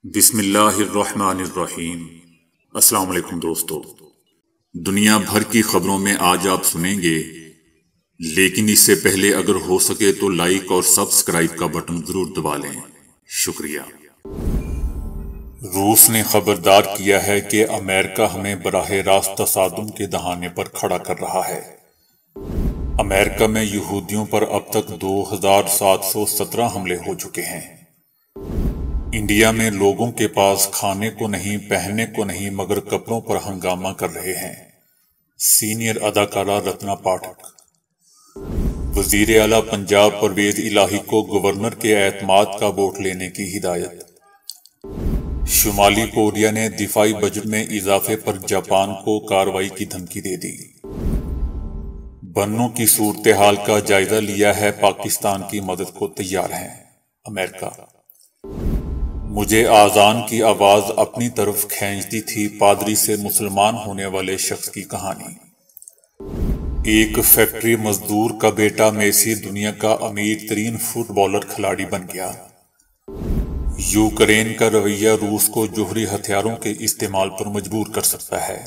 بسم اللہ الرحمن الرحیم۔ السلام علیکم دوستو، دنیا بھر کی خبروں میں آج آپ سنیں گے، لیکن اس سے پہلے اگر ہو سکے تو لائک اور سبسکرائب کا بٹن ضرور دبا لیں، شکریہ۔ روس نے خبردار کیا ہے کہ امریکہ ہمیں براہ راست تصادم کے دہانے پر کھڑا کر رہا ہے۔ امریکہ میں یہودیوں پر اب تک 2717 حملے ہو چکے ہیں۔ انڈیا میں لوگوں کے پاس کھانے کو نہیں، پہننے کو نہیں، مگر کپڑوں پر ہنگامہ کر رہے ہیں۔ سینئر اداکارہ رتنا پاٹھک۔ وزیر اعلیٰ پنجاب پرویز الہی کو گورنر کے اعتماد کا ووٹ لینے کی ہدایت۔ شمالی کوریا نے دفاعی بجٹ میں اضافے پر جاپان کو کارروائی کی دھمکی دے دی۔ بنوں کی صورتحال کا جائزہ لیا ہے، پاکستان کی مدد کو تیار ہیں۔ امریکہ۔ مجھے آذان کی آواز اپنی طرف کھینچتی تھی، پادری سے مسلمان ہونے والے شخص کی کہانی۔ ایک فیکٹری مزدور کا بیٹا میسی دنیا کا امیر ترین فٹ بالر کھلاڑی بن گیا۔ یوکرین کا رویہ روس کو جوہری ہتھیاروں کے استعمال پر مجبور کر سکتا ہے۔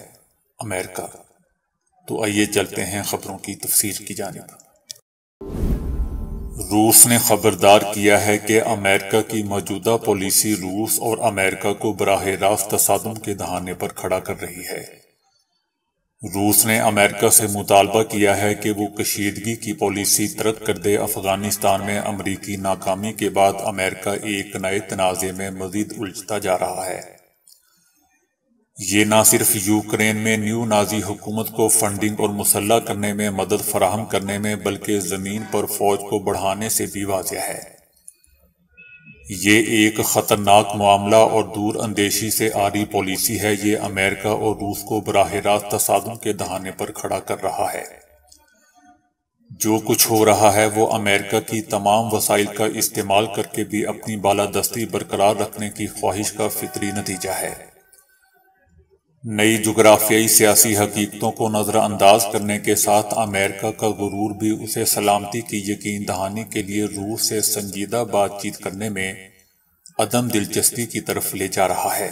امریکہ۔ تو آئیے چلتے ہیں خبروں کی تفصیل کی جانب۔ روس نے خبردار کیا ہے کہ امریکہ کی موجودہ پالیسی روس اور امریکہ کو براہ راست تصادم کے دہانے پر کھڑا کر رہی ہے۔ روس نے امریکہ سے مطالبہ کیا ہے کہ وہ کشیدگی کی پالیسی ترک کر دے۔ افغانستان میں امریکی ناکامی کے بعد امریکہ ایک نئے تنازع میں مزید الجھتا جا رہا ہے۔ یہ نہ صرف یوکرین میں نیو نازی حکومت کو فنڈنگ اور مسلح کرنے میں مدد فراہم کرنے میں، بلکہ زمین پر فوج کو بڑھانے سے بھی واضح ہے۔ یہ ایک خطرناک معاملہ اور دور اندیشی سے عاری پالیسی ہے۔ یہ امریکہ اور روس کو براہ راست تصادم کے دہانے پر کھڑا کر رہا ہے۔ جو کچھ ہو رہا ہے وہ امریکہ کی تمام وسائل کا استعمال کر کے بھی اپنی بالادستی برقرار رکھنے کی خواہش کا فطری نتیجہ ہے۔ نئی جغرافیائی سیاسی حقیقتوں کو نظر انداز کرنے کے ساتھ امریکہ کا غرور بھی اسے سلامتی کی یقین دہانی کے لیے روس سے سنجیدہ بات چیت کرنے میں عدم دلچسپی کی طرف لے جا رہا ہے۔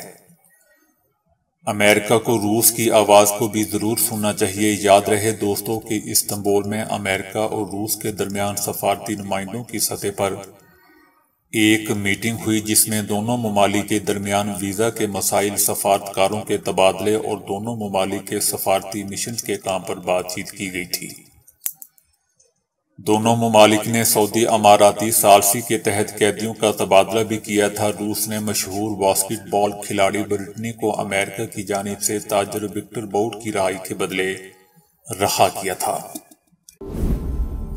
امریکہ کو روس کی آواز کو بھی ضرور سننا چاہیے۔ یاد رہے دوستوں کہ استنبول میں امریکہ اور روس کے درمیان سفارتی نمائندوں کی سطح پر ایک میٹنگ ہوئی، جس میں دونوں ممالک کے درمیان ویزا کے مسائل، سفارتکاروں کے تبادلے اور دونوں ممالک کے سفارتی مشنز کے کام پر بات چیت کی گئی تھی۔ دونوں ممالک نے سعودی اماراتی ثالثی کے تحت قیدیوں کا تبادلہ بھی کیا تھا۔ روس نے مشہور باسکٹ بال کھلاڑی برٹنی کو امریکہ کی جانب سے تاجر وکٹر بوٹ کی رہائی کے بدلے رہا کیا تھا۔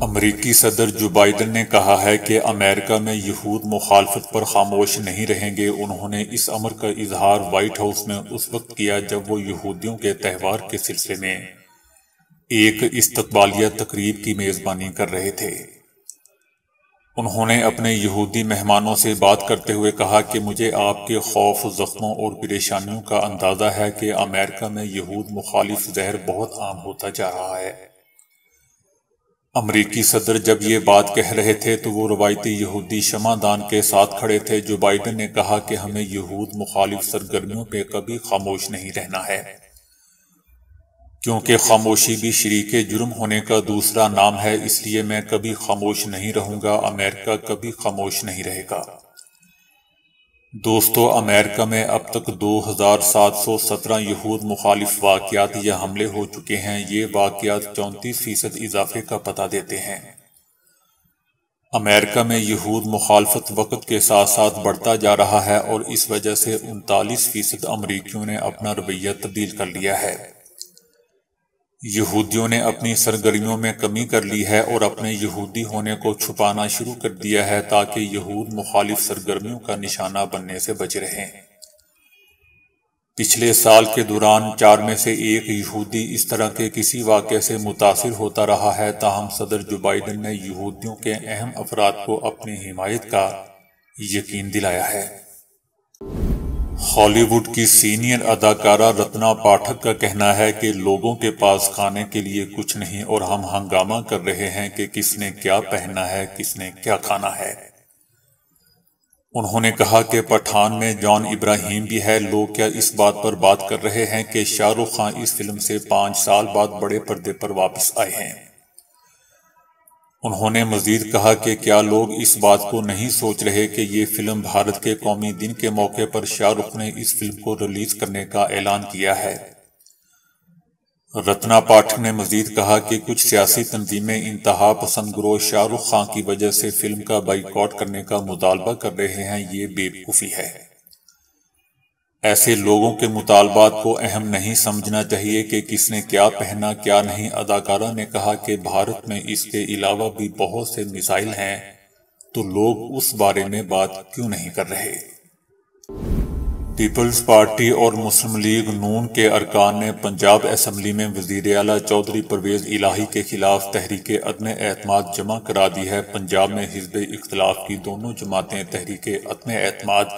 امریکی صدر جو بائیڈن نے کہا ہے کہ امریکہ میں یہود مخالفت پر خاموش نہیں رہیں گے۔ انہوں نے اس امر کا اظہار وائٹ ہاؤس میں اس وقت کیا جب وہ یہودیوں کے تہوار کے سلسلے میں ایک استقبالیہ تقریب کی میزبانی کر رہے تھے۔ انہوں نے اپنے یہودی مہمانوں سے بات کرتے ہوئے کہا کہ مجھے آپ کے خوف، زخموں اور پریشانیوں کا اندازہ ہے کہ امریکہ میں یہود مخالف زہر بہت عام ہوتا جا رہا ہے۔ امریکی صدر جب یہ بات کہہ رہے تھے تو وہ روایتی یہودی شمع دان کے ساتھ کھڑے تھے۔ جو بائیڈن نے کہا کہ ہمیں یہود مخالف سرگرمیوں پہ کبھی خاموش نہیں رہنا ہے، کیونکہ خاموشی بھی شریک جرم ہونے کا دوسرا نام ہے۔ اس لیے میں کبھی خاموش نہیں رہوں گا، امریکہ کبھی خاموش نہیں رہے گا۔ دوستو، امریکہ میں اب تک 2717 یہود مخالف واقعات یا حملے ہو چکے ہیں۔ یہ واقعات 34% اضافے کا پتہ دیتے ہیں۔ امریکہ میں یہود مخالفت وقت کے ساتھ ساتھ بڑھتا جا رہا ہے اور اس وجہ سے 39% امریکیوں نے اپنا رویہ تبدیل کر لیا ہے۔ یہودیوں نے اپنی سرگرمیوں میں کمی کر لی ہے اور اپنے یہودی ہونے کو چھپانا شروع کر دیا ہے تاکہ یہود مخالف سرگرمیوں کا نشانہ بننے سے بچ رہیں۔ پچھلے سال کے دوران 4 میں سے 1 یہودی اس طرح کے کسی واقعے سے متاثر ہوتا رہا ہے۔ تاہم صدر جو بائیڈن نے یہودیوں کے اہم افراد کو اپنی حمایت کا یقین دلایا ہے۔ ہالی ووڈ کی سینئر اداکارہ رتنا پاٹھک کا کہنا ہے کہ لوگوں کے پاس کھانے کے لیے کچھ نہیں اور ہم ہنگامہ کر رہے ہیں کہ کس نے کیا پہننا ہے، کس نے کیا کھانا ہے۔ انہوں نے کہا کہ پٹھان میں جان ابراہیم بھی ہے۔ لوگ کیا اس بات پر بات کر رہے ہیں کہ شاہ رخ خان اس فلم سے 5 سال بعد بڑے پردے پر واپس آئے ہیں؟ انہوں نے مزید کہا کہ کیا لوگ اس بات کو نہیں سوچ رہے کہ یہ فلم بھارت کے قومی دن کے موقع پر شاہ رخ نے اس فلم کو ریلیز کرنے کا اعلان کیا ہے۔ رتنا پاٹھک نے مزید کہا کہ کچھ سیاسی تنظیمیں انتہا پسند گروہ شاہ رخ خان کی وجہ سے فلم کا بائیکاٹ کرنے کا مطالبہ کر رہے ہیں، یہ بے وقوفی ہے۔ ایسے لوگوں کے مطالبات کو اہم نہیں سمجھنا چاہیے کہ کس نے کیا پہنا کیا نہیں۔ اداکارہ نے کہا کہ بھارت میں اس کے علاوہ بھی بہت سے مسائل ہیں، تو لوگ اس بارے میں بات کیوں نہیں کر رہے؟ پیپلز پارٹی اور مسلم لیگ نون کے ارکان نے پنجاب اسمبلی میں وزیر اعلیٰ چودھری پرویز الہی کے خلاف تحریک عدم اعتماد جمع کرا دی ہے۔ پنجاب میں حزب اختلاف کی دونوں جماعتیں تحریک عدم اعتماد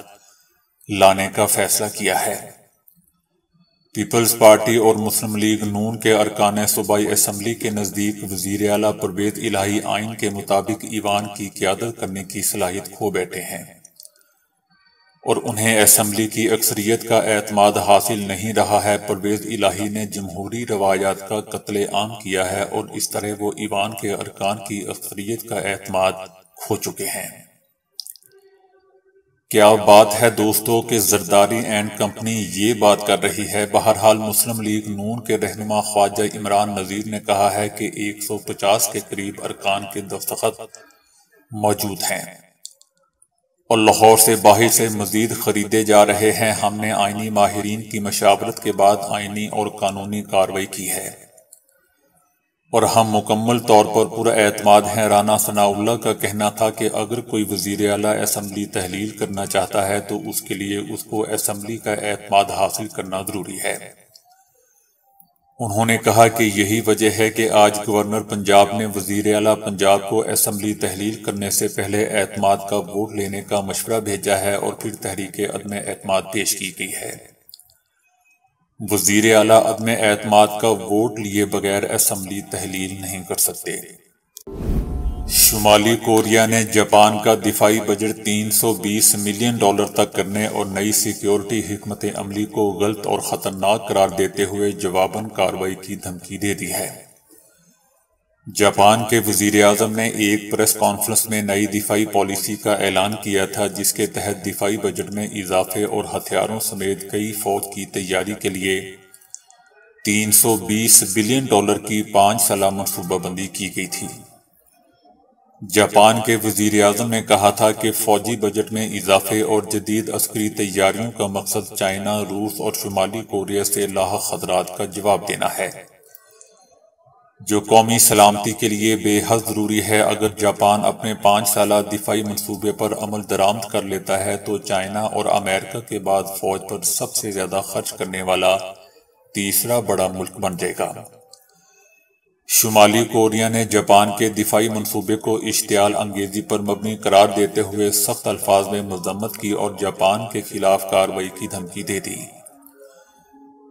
لانے کا فیصلہ کیا ہے۔ پیپلز پارٹی اور مسلم لیگ نون کے ارکان صوبائی اسمبلی کے نزدیک وزیر اعلیٰ پرویز الہی آئین کے مطابق ایوان کی قیادت کرنے کی صلاحیت کھو بیٹھے ہیں اور انہیں اسمبلی کی اکثریت کا اعتماد حاصل نہیں رہا ہے۔ پرویز الہی نے جمہوری روایات کا قتل عام کیا ہے اور اس طرح وہ ایوان کے ارکان کی اکثریت کا اعتماد کھو چکے ہیں۔ کیا بات ہے دوستو کہ زرداری اینڈ کمپنی یہ بات کر رہی ہے۔ بہرحال مسلم لیگ نون کے رہنما خواجہ عمران نذیر نے کہا ہے کہ 150 کے قریب ارکان کے دستخط موجود ہیں اور لاہور سے باہر سے مزید خریدے جا رہے ہیں۔ ہم نے آئینی ماہرین کی مشاورت کے بعد آئینی اور قانونی کارروائی کی ہے اور ہم مکمل طور پر پراعتماد ہیں۔ رانا ثناء اللہ کا کہنا تھا کہ اگر کوئی وزیر اعلیٰ اسمبلی تحلیل کرنا چاہتا ہے تو اس کے لیے اس کو اسمبلی کا اعتماد حاصل کرنا ضروری ہے۔ انہوں نے کہا کہ یہی وجہ ہے کہ آج گورنر پنجاب نے وزیر اعلیٰ پنجاب کو اسمبلی تحلیل کرنے سے پہلے اعتماد کا ووٹ لینے کا مشورہ بھیجا ہے اور پھر تحریک عدم اعتماد پیش کی گئی ہے۔ وزیر اعلیٰ عدم اعتماد کا ووٹ لیے بغیر اسمبلی تحلیل نہیں کر سکتے۔ شمالی کوریا نے جاپان کا دفاعی بجٹ $320 ملین تک کرنے اور نئی سیکیورٹی حکمت عملی کو غلط اور خطرناک قرار دیتے ہوئے جواباً کارروائی کی دھمکی دے دی ہے۔ جاپان کے وزیر اعظم نے ایک پریس کانفرنس میں نئی دفاعی پالیسی کا اعلان کیا تھا جس کے تحت دفاعی بجٹ میں اضافے اور ہتھیاروں سمیت کئی فوج کی تیاری کے لیے $320 بلین کی 5 سالہ منصوبہ بندی کی گئی تھی۔ جاپان کے وزیر اعظم نے کہا تھا کہ فوجی بجٹ میں اضافے اور جدید عسکری تیاریوں کا مقصد چائنا، روس اور شمالی کوریا سے لاحق خطرات کا جواب دینا ہے، جو قومی سلامتی کے لیے بے حد ضروری ہے۔ اگر جاپان اپنے 5 سالہ دفاعی منصوبے پر عمل درآمد کر لیتا ہے تو چائنا اور امریکہ کے بعد فوج پر سب سے زیادہ خرچ کرنے والا تیسرا بڑا ملک بن جائے گا۔ شمالی کوریا نے جاپان کے دفاعی منصوبے کو اشتعال انگیزی پر مبنی قرار دیتے ہوئے سخت الفاظ میں مذمت کی اور جاپان کے خلاف کارروائی کی دھمکی دے دی۔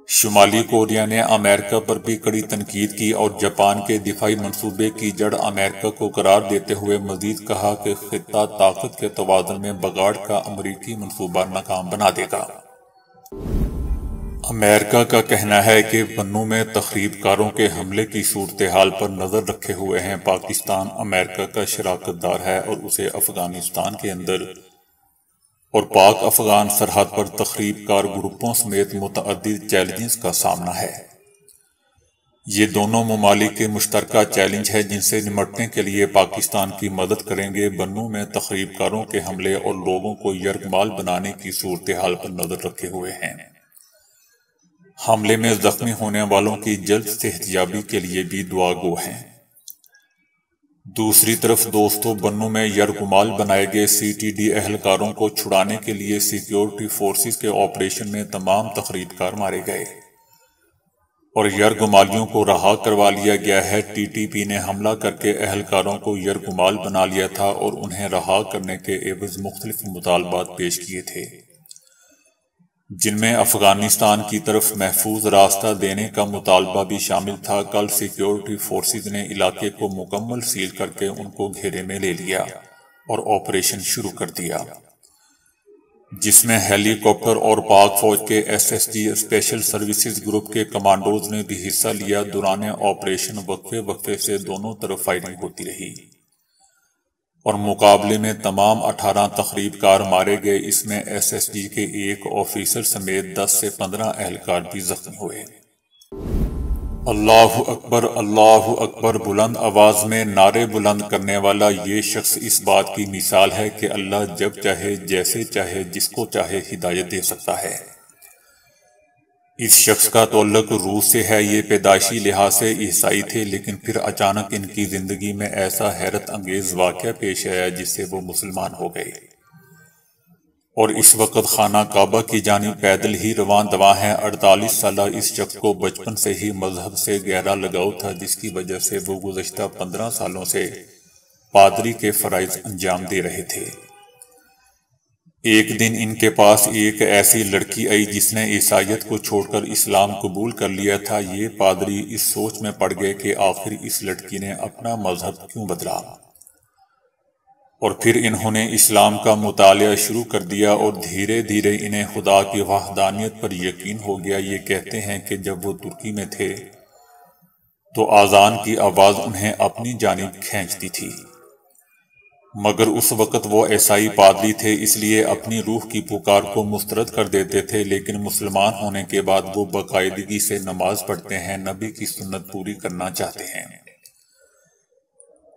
شمالی کوریا نے امریکہ پر بھی کڑی تنقید کی اور جاپان کے دفاعی منصوبے کی جڑ امریکہ کو قرار دیتے ہوئے مزید کہا کہ خطہ طاقت کے توازن میں بگاڑ کا امریکی منصوبہ ناکام بنا دے گا۔ امریکہ کا کہنا ہے کہ بنوں میں تخریب کاروں کے حملے کی صورتحال پر نظر رکھے ہوئے ہیں۔ پاکستان امریکہ کا شراکت دار ہے اور اسے افغانستان کے اندر اور پاک افغان سرحد پر تخریب کار گروپوں سمیت متعدد چیلنجز کا سامنا ہے۔ یہ دونوں ممالک کے مشترکہ چیلنج ہے جن سے نمٹنے کے لیے پاکستان کی مدد کریں گے۔ بنوں میں تخریب کاروں کے حملے اور لوگوں کو یرغمال بنانے کی صورتحال پر نظر رکھے ہوئے ہیں۔ حملے میں زخمی ہونے والوں کی جلد صحتیابی کے لیے بھی دعا گو ہیں۔ دوسری طرف دوستو، بنوں میں یرغمال بنائے گئے CTD اہلکاروں کو چھڑانے کے لیے سیکیورٹی فورسز کے آپریشن میں تمام تخریب کار مارے گئے اور یرغمالیوں کو رہا کروا لیا گیا ہے۔ TTP نے حملہ کر کے اہلکاروں کو یرغمال بنا لیا تھا اور انہیں رہا کرنے کے عوض مختلف مطالبات پیش کیے تھے، جن میں افغانستان کی طرف محفوظ راستہ دینے کا مطالبہ بھی شامل تھا۔ کل سیکیورٹی فورسز نے علاقے کو مکمل سیل کر کے ان کو گھیرے میں لے لیا اور آپریشن شروع کر دیا۔ جس میں ہیلی کاپٹر اور پاک فوج کے SSG اسپیشل سروسز گروپ کے کمانڈوز نے بھی حصہ لیا۔ دوران آپریشن وقفے سے دونوں طرف فائرنگ ہوتی رہی اور مقابلے میں تمام 18 تخریب کار مارے گئے۔ اس میں SSG کے ایک آفیسر سمیت 10 سے 15 اہلکار بھی زخمی ہوئے۔ اللہ اکبر، اللہ اکبر بلند آواز میں نعرے بلند کرنے والا یہ شخص اس بات کی مثال ہے کہ اللہ جب چاہے، جیسے چاہے، جس کو چاہے ہدایت دے سکتا ہے۔ اس شخص کا تعلق روس سے ہے۔ یہ پیدائشی لحاظ سے عیسائی تھے، لیکن پھر اچانک ان کی زندگی میں ایسا حیرت انگیز واقعہ پیش آیا جس سے وہ مسلمان ہو گئے، اور اس وقت خانہ کعبہ کی جانب پیدل ہی رواں دواں ہیں۔ 48 سالہ اس شخص کو بچپن سے ہی مذہب سے گہرا لگاؤ تھا، جس کی وجہ سے وہ گزشتہ 15 سالوں سے پادری کے فرائض انجام دے رہے تھے۔ ایک دن ان کے پاس ایک ایسی لڑکی آئی جس نے عیسائیت کو چھوڑ کر اسلام قبول کر لیا تھا۔ یہ پادری اس سوچ میں پڑ گئے کہ آخر اس لڑکی نے اپنا مذہب کیوں بدلا، اور پھر انہوں نے اسلام کا مطالعہ شروع کر دیا اور دھیرے دھیرے انہیں خدا کی وحدانیت پر یقین ہو گیا۔ یہ کہتے ہیں کہ جب وہ ترکی میں تھے تو اذان کی آواز انہیں اپنی جانب کھینچتی تھی، مگر اس وقت وہ عیسائی پادری تھے، اس لیے اپنی روح کی پکار کو مسترد کر دیتے تھے۔ لیکن مسلمان ہونے کے بعد وہ باقاعدگی سے نماز پڑھتے ہیں، نبی کی سنت پوری کرنا چاہتے ہیں۔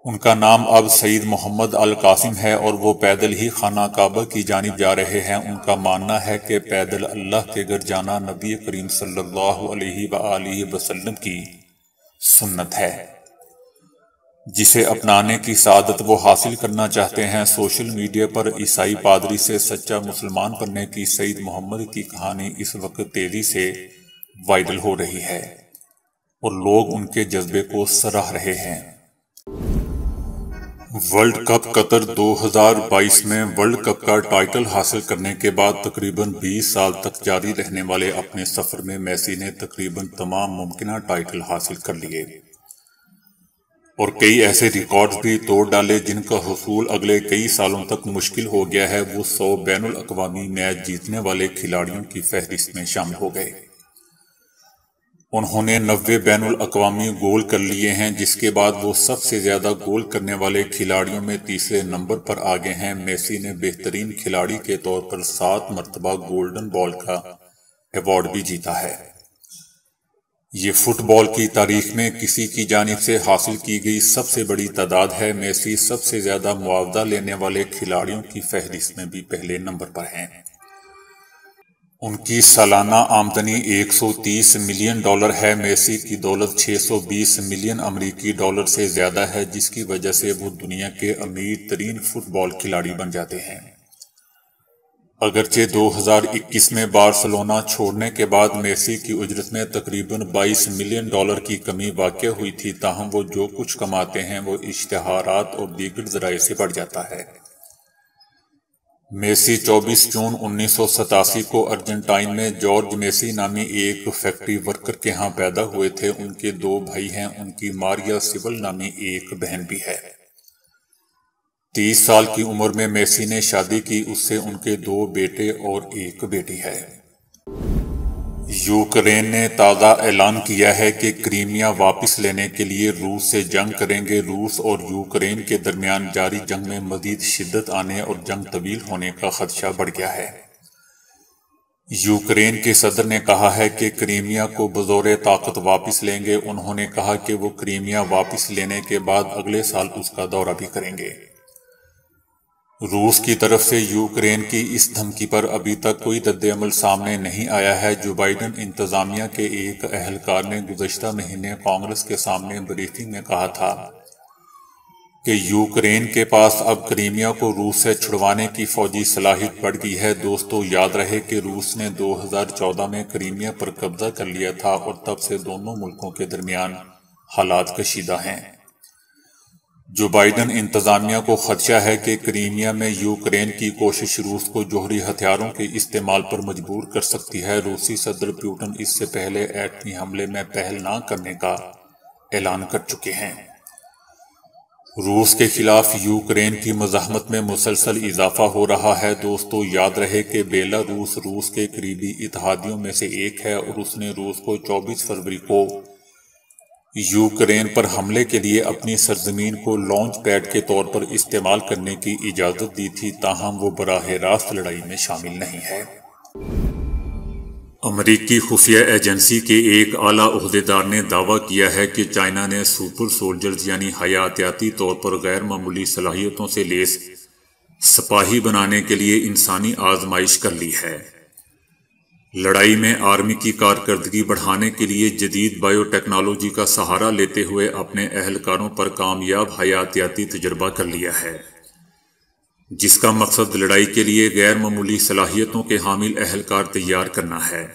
ان کا نام اب سید محمد القاسم ہے اور وہ پیدل ہی خانہ کعبہ کی جانب جا رہے ہیں۔ ان کا ماننا ہے کہ پیدل اللہ کے گھر جانا نبی کریم صلی اللہ علیہ وآلہ وسلم کی سنت ہے، جسے اپنانے کی سعادت وہ حاصل کرنا چاہتے ہیں۔ سوشل میڈیا پر عیسائی پادری سے سچا مسلمان بننے کی سید محمد کی کہانی اس وقت تیزی سے وائرل ہو رہی ہے اور لوگ ان کے جذبے کو سراہ رہے ہیں۔ ورلڈ کپ قطر 2022 میں ورلڈ کپ کا ٹائٹل حاصل کرنے کے بعد تقریباً 20 سال تک جاری رہنے والے اپنے سفر میں میسی نے تقریباً تمام ممکنہ ٹائٹل حاصل کر لیے اور کئی ایسے ریکارڈز بھی توڑ ڈالے جن کا حصول اگلے کئی سالوں تک مشکل ہو گیا ہے۔ وہ 100 بین الاقوامی میچ جیتنے والے کھلاڑیوں کی فہرست میں شامل ہو گئے۔ انہوں نے 90 بین الاقوامی گول کر لیے ہیں، جس کے بعد وہ سب سے زیادہ گول کرنے والے کھلاڑیوں میں تیسرے نمبر پر آگئے ہیں۔ میسی نے بہترین کھلاڑی کے طور پر 7 مرتبہ گولڈن بال کا ایوارڈ بھی جیتا ہے۔ یہ فٹ بال کی تاریخ میں کسی کی جانب سے حاصل کی گئی سب سے بڑی تعداد ہے۔ میسی سب سے زیادہ معاوضہ لینے والے کھلاڑیوں کی فہرست میں بھی پہلے نمبر پر ہیں۔ ان کی سالانہ آمدنی $130 ملین ہے۔ میسی کی دولت 620 ملین امریکی ڈالر سے زیادہ ہے، جس کی وجہ سے وہ دنیا کے امیر ترین فٹ بال کھلاڑی بن جاتے ہیں۔ اگرچہ 2021 میں بارسلونا چھوڑنے کے بعد میسی کی اجرت میں تقریباً $22 ملین کی کمی واقع ہوئی تھی، تاہم وہ جو کچھ کماتے ہیں وہ اشتہارات اور دیگر ذرائع سے بڑھ جاتا ہے۔ میسی 24 جون 1987 کو ارجنٹائن میں جارج میسی نامی ایک فیکٹری ورکر کے ہاں پیدا ہوئے تھے۔ ان کے 2 بھائی ہیں، ان کی ماریا سیبل نامی ایک بہن بھی ہے۔ 30 سال کی عمر میں میسی نے شادی کی، اس سے ان کے 2 بیٹے اور ایک بیٹی ہے۔ یوکرین نے تازہ اعلان کیا ہے کہ کریمیا واپس لینے کے لیے روس سے جنگ کریں گے۔ روس اور یوکرین کے درمیان جاری جنگ میں مزید شدت آنے اور جنگ طویل ہونے کا خدشہ بڑھ گیا ہے۔ یوکرین کے صدر نے کہا ہے کہ کریمیا کو بزور طاقت واپس لیں گے۔ انہوں نے کہا کہ وہ کریمیا واپس لینے کے بعد اگلے سال اس کا دورہ بھی کریں گے۔ روس کی طرف سے یوکرین کی اس دھمکی پر ابھی تک کوئی رد عمل سامنے نہیں آیا ہے۔ جو بائیڈن انتظامیہ کے ایک اہلکار نے گزشتہ مہینے کانگریس کے سامنے بریفنگ میں کہا تھا کہ یوکرین کے پاس اب کریمیا کو روس سے چھڑوانے کی فوجی صلاحیت بڑھ گئی ہے۔ دوستو، یاد رہے کہ روس نے 2014 میں کریمیا پر قبضہ کر لیا تھا اور تب سے دونوں ملکوں کے درمیان حالات کشیدہ ہیں۔ جو بائیڈن انتظامیہ کو خدشہ ہے کہ کریمیا میں یوکرین کی کوشش روس کو جوہری ہتھیاروں کے استعمال پر مجبور کر سکتی ہے۔ روسی صدر پوٹن اس سے پہلے ایٹمی حملے میں پہل نہ کرنے کا اعلان کر چکے ہیں۔ روس کے خلاف یوکرین کی مزاحمت میں مسلسل اضافہ ہو رہا ہے۔ دوستو، یاد رہے کہ بیلاروس روس کے قریبی اتحادیوں میں سے ایک ہے اور اس نے روس کو 24 فروری کو یوکرین پر حملے کے لیے اپنی سرزمین کو لانچ پیڈ کے طور پر استعمال کرنے کی اجازت دی تھی، تاہم وہ براہ راست لڑائی میں شامل نہیں ہے۔ امریکی خفیہ ایجنسی کے ایک اعلیٰ عہدیدار نے دعویٰ کیا ہے کہ چائنا نے سپر سولجرز یعنی حیاتیاتی طور پر غیر معمولی صلاحیتوں سے لیس سپاہی بنانے کے لیے انسانی آزمائش کر لی ہے۔ لڑائی میں آرمی کی کارکردگی بڑھانے کے لیے جدید بائیو ٹیکنالوجی کا سہارا لیتے ہوئے اپنے اہلکاروں پر کامیاب حیاتیاتی تجربہ کر لیا ہے، جس کا مقصد لڑائی کے لیے غیر معمولی صلاحیتوں کے حامل اہلکار تیار کرنا ہے۔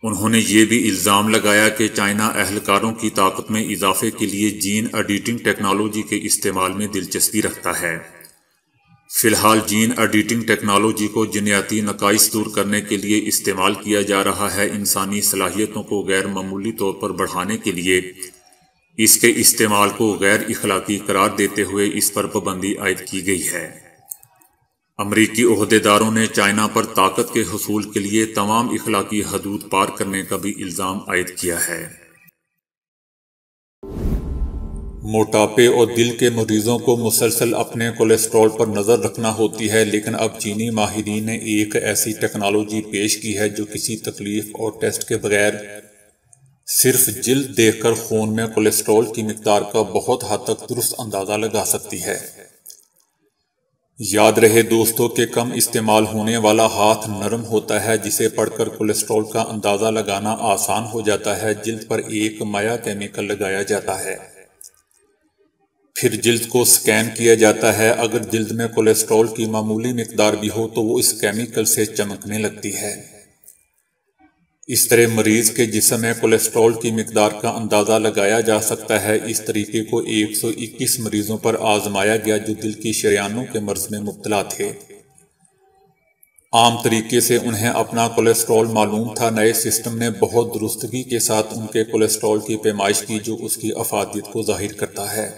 انہوں نے یہ بھی الزام لگایا کہ چائنا اہلکاروں کی طاقت میں اضافے کے لیے جین ایڈیٹنگ ٹیکنالوجی کے استعمال میں دلچسپی رکھتا ہے۔ فی الحال جین ایڈیٹنگ ٹیکنالوجی کو جینیاتی نقائص دور کرنے کے لیے استعمال کیا جا رہا ہے۔ انسانی صلاحیتوں کو غیر معمولی طور پر بڑھانے کے لیے اس کے استعمال کو غیر اخلاقی قرار دیتے ہوئے اس پر پابندی عائد کی گئی ہے۔ امریکی عہدیداروں نے چائنا پر طاقت کے حصول کے لیے تمام اخلاقی حدود پار کرنے کا بھی الزام عائد کیا ہے۔ موٹاپے اور دل کے مریضوں کو مسلسل اپنے کولیسٹرول پر نظر رکھنا ہوتی ہے، لیکن اب چینی ماہرین نے ایک ایسی ٹیکنالوجی پیش کی ہے جو کسی تکلیف اور ٹیسٹ کے بغیر صرف جلد دیکھ کر خون میں کولیسٹرول کی مقدار کا بہت حد تک درست اندازہ لگا سکتی ہے۔ یاد رہے دوستو کہ کم استعمال ہونے والا ہاتھ نرم ہوتا ہے، جسے پڑھ کر کولیسٹرول کا اندازہ لگانا آسان ہو جاتا ہے۔ جلد پر ایک مائع کیمیکل لگایا جاتا ہے، پھر جلد کو سکین کیا جاتا ہے۔ اگر جلد میں کولیسٹرول کی معمولی مقدار بھی ہو تو وہ اس کیمیکل سے چمکنے لگتی ہے۔ اس طرح مریض کے جسم میں کولیسٹرول کی مقدار کا اندازہ لگایا جا سکتا ہے۔ اس طریقے کو 121 مریضوں پر آزمایا گیا جو دل کی شریانوں کے مرض میں مبتلا تھے۔ عام طریقے سے انہیں اپنا کولیسٹرول معلوم تھا۔ نئے سسٹم نے بہت درستگی کے ساتھ ان کے کولیسٹرول کی پیمائش کی، جو اس کی افادیت کو ظاہر کرتا ہے۔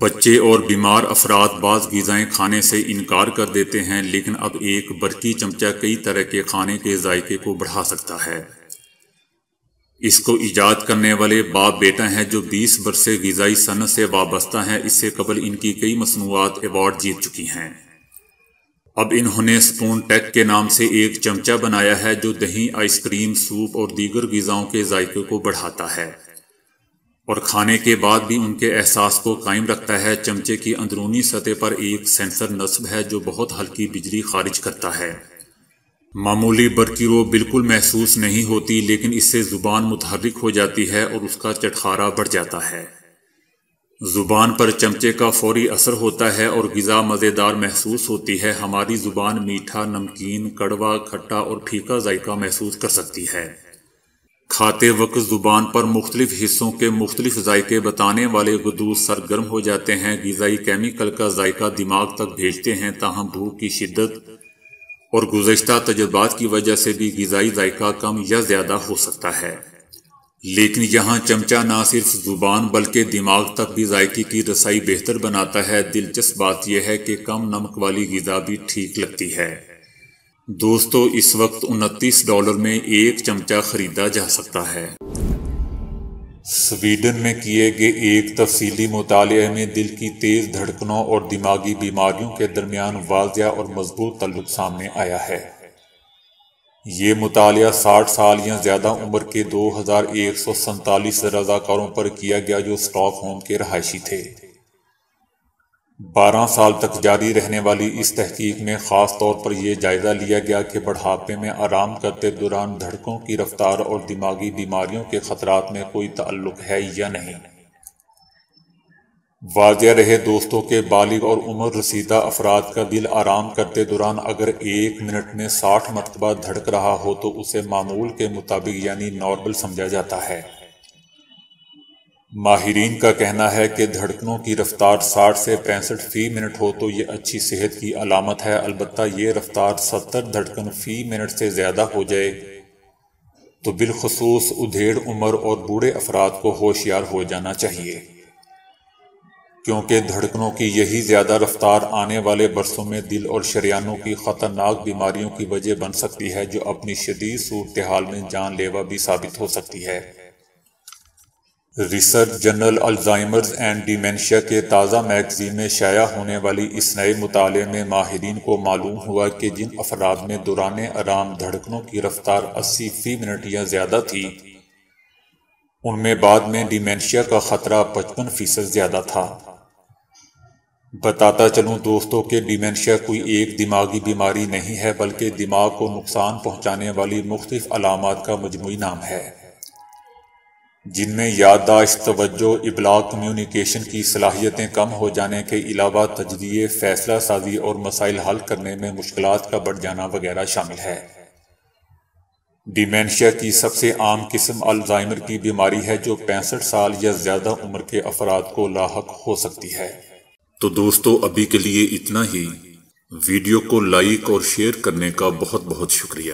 بچے اور بیمار افراد بعض غذائیں کھانے سے انکار کر دیتے ہیں، لیکن اب ایک برقی چمچہ کئی طرح کے کھانے کے ذائقے کو بڑھا سکتا ہے۔ اس کو ایجاد کرنے والے باپ بیٹا ہیں جو 20 برس سے غذائی صنعت سے وابستہ ہیں۔ اس سے قبل ان کی کئی مصنوعات ایوارڈ جیت چکی ہیں۔ اب انہوں نے سپون ٹیک کے نام سے ایک چمچہ بنایا ہے جو دہی، آئس کریم، سوپ اور دیگر غذاؤں کے ذائقے کو بڑھاتا ہے اور کھانے کے بعد بھی ان کے احساس کو قائم رکھتا ہے۔ چمچے کی اندرونی سطح پر ایک سینسر نصب ہے جو بہت ہلکی بجلی خارج کرتا ہے۔ معمولی برقی رو بالکل محسوس نہیں ہوتی، لیکن اس سے زبان متحرک ہو جاتی ہے اور اس کا چٹخارا بڑھ جاتا ہے۔ زبان پر چمچے کا فوری اثر ہوتا ہے اور غذا مزیدار محسوس ہوتی ہے۔ ہماری زبان میٹھا، نمکین، کڑوا، کھٹا اور پھیکا ذائقہ محسوس کر سکتی ہے۔ کھاتے وقت زبان پر مختلف حصوں کے مختلف ذائقے بتانے والے غدود سرگرم ہو جاتے ہیں، غذائی کیمیکل کا ذائقہ دماغ تک بھیجتے ہیں۔ تاہم بھوک کی شدت اور گزشتہ تجربات کی وجہ سے بھی غذائی ذائقہ کم یا زیادہ ہو سکتا ہے، لیکن یہاں چمچہ نہ صرف زبان بلکہ دماغ تک بھی ذائقے کی رسائی بہتر بناتا ہے۔ دلچسپ بات یہ ہے کہ کم نمک والی غذا بھی ٹھیک لگتی ہے۔ دوستو، اس وقت $29 میں ایک چمچہ خریدا جا سکتا ہے۔ سویڈن میں کیے گئے ایک تفصیلی مطالعے میں دل کی تیز دھڑکنوں اور دماغی بیماریوں کے درمیان واضح اور مضبوط تعلق سامنے آیا ہے۔ یہ مطالعہ 60 سال یا زیادہ عمر کے 2147 رضاکاروں پر کیا گیا جو اسٹاک ہوم کے رہائشی تھے۔ 12 سال تک جاری رہنے والی اس تحقیق میں خاص طور پر یہ جائزہ لیا گیا کہ بڑھاپے میں آرام کرتے دوران دھڑکنوں کی رفتار اور دماغی بیماریوں کے خطرات میں کوئی تعلق ہے یا نہیں۔ واضح رہے دوستوں کہ بالغ اور عمر رسیدہ افراد کا دل آرام کرتے دوران اگر 1 منٹ میں 60 مرتبہ دھڑک رہا ہو تو اسے معمول کے مطابق یعنی نارمل سمجھا جاتا ہے۔ ماہرین کا کہنا ہے کہ دھڑکنوں کی رفتار 60 سے 65 فی منٹ ہو تو یہ اچھی صحت کی علامت ہے۔ البتہ یہ رفتار 70 دھڑکن فی منٹ سے زیادہ ہو جائے تو بالخصوص ادھیڑ عمر اور بوڑھے افراد کو ہوشیار ہو جانا چاہیے۔ کیونکہ دھڑکنوں کی یہی زیادہ رفتار آنے والے برسوں میں دل اور شریانوں کی خطرناک بیماریوں کی وجہ بن سکتی ہے، جو اپنی شدید صورتحال میں جان لیوا بھی ثابت ہو سکتی ہے۔ Research journal Alzheimer's and dementia کے تازہ میگزین میں شائع ہونے والی اس نئے مطالعے میں ماہرین کو معلوم ہوا کہ جن افراد میں دوران آرام دھڑکنوں کی رفتار 80 فی منٹ یا زیادہ تھی، ان میں بعد میں ڈیمینشیا کا خطرہ 55% زیادہ تھا۔ بتاتا چلوں دوستوں کہ ڈیمینشیا کوئی ایک دماغی بیماری نہیں ہے، بلکہ دماغ کو نقصان پہنچانے والی مختلف علامات کا مجموعی نام ہے، جن میں یادداشت، توجہ، ابلاغ، کمیونیکیشن کی صلاحیتیں کم ہو جانے کے علاوہ تجزیے، فیصلہ سازی اور مسائل حل کرنے میں مشکلات کا بڑھ جانا وغیرہ شامل ہے۔ ڈیمینشیا کی سب سے عام قسم الزائمر کی بیماری ہے، جو 65 سال یا زیادہ عمر کے افراد کو لاحق ہو سکتی ہے۔ تو دوستو ابھی کے لیے اتنا ہی۔ ویڈیو کو لائک اور شیئر کرنے کا بہت بہت شکریہ۔